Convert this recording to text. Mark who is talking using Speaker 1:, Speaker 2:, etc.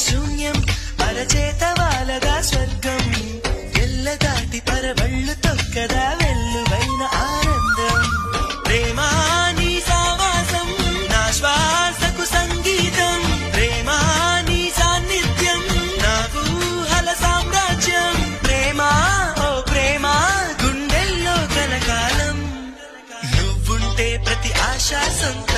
Speaker 1: శూన్యం అరచేత వాలగా స్వర్గం ఎల్లదాటి పరవళ్ళు తొక్కదా వెల్లువైన ఆనందం ప్రేమా నీ సావాసం నా శ్వాసకు సంగీతం ప్రేమా నీ సాన్నిధ్యం నా ఊహల సామ్రాజ్యం ప్రేమా ఓ ప్రేమా గుండెల్లో కలకాలం నువ్వుంటే ప్రతి ఆశ సొంత